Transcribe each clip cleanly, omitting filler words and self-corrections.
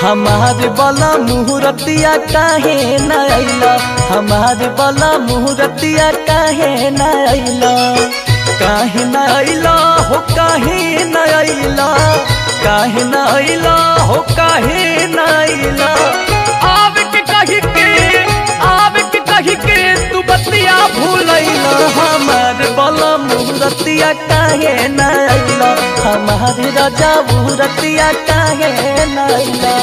हमारे बला मुहूर्तिया काहे न आइला, हमारे बला मुहूर्तिया काहे न आइला, काहे न आइला हो काहे न आइला, काहे न आइला हो काहे न आइला। आवे के कही के तू बतिया भूलैला, हमारे बला मुहूर्तिया काहे न आइला, हमारे राजा मुहूर्तिया काहे न आइला।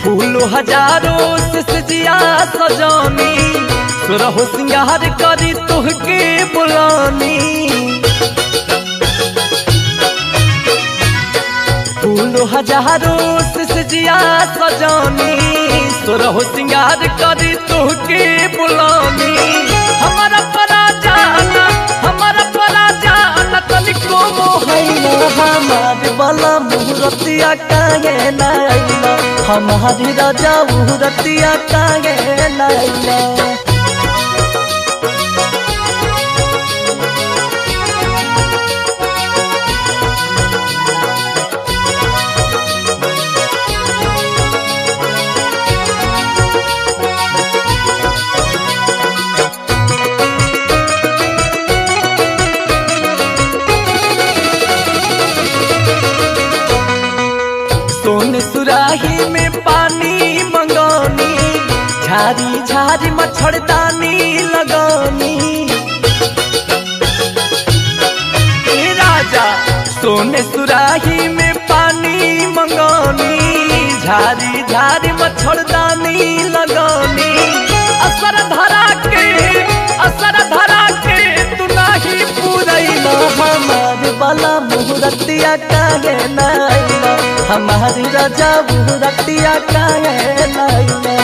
फूलो हजारों से सजिया सजानी, सुरहो सिंगार करी तुहके बुलानी। फूलो हजारों से सजिया सजानी, सुरहो सिंगार करी तुहके बुलानी। हमारा परा जाना तनिको मोहैला, हमारे बला मुहूर्तिया काहे न आइला, हमारी राजा मुहूर्तिया काहे न आइला। सोने सुराही में पानी मंगानी, झारी झारी मच्छरदानी लगानी। राजा सोने सुराही में पानी मंगानी, झारी झारी मच्छरदानी लगानी। असर धरा के तू नहीं पूरैला, हमारे बला मुहूर्तिया काहे न आइला, हमारी राजा मुहूर्तिया काहे न आइला।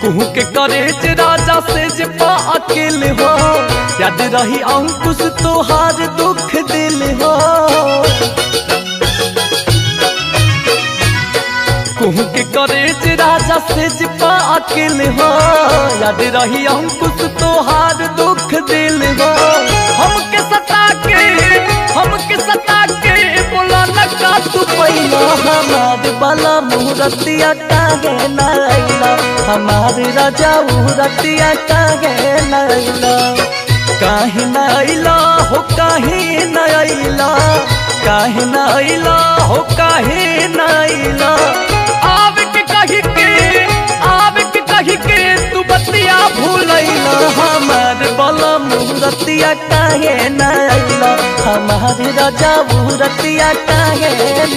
कुहू के करेज राजा से जपा अकेले हो, याद रही अंकुश तोहार दुख दिल हो। कुहू के करेज राजा से जपा अकेले हो, याद रही अंकुश तोहार दुख दिल हो। हमके सता के बोला लगा तू पैला, हमारे बला मुहूर्तिया काहे न आइला, हमारे राजा मुहूर्तिया काहे न आइला। काहे न आइला हो काहे न आइला, काहे न आइला हो काहे न आइला। आवे के कही के तू बतिया भूलैला, हमारे बला मुहूर्तिया काहे न आइला, हमारे राजा मुहूर्तिया काहे न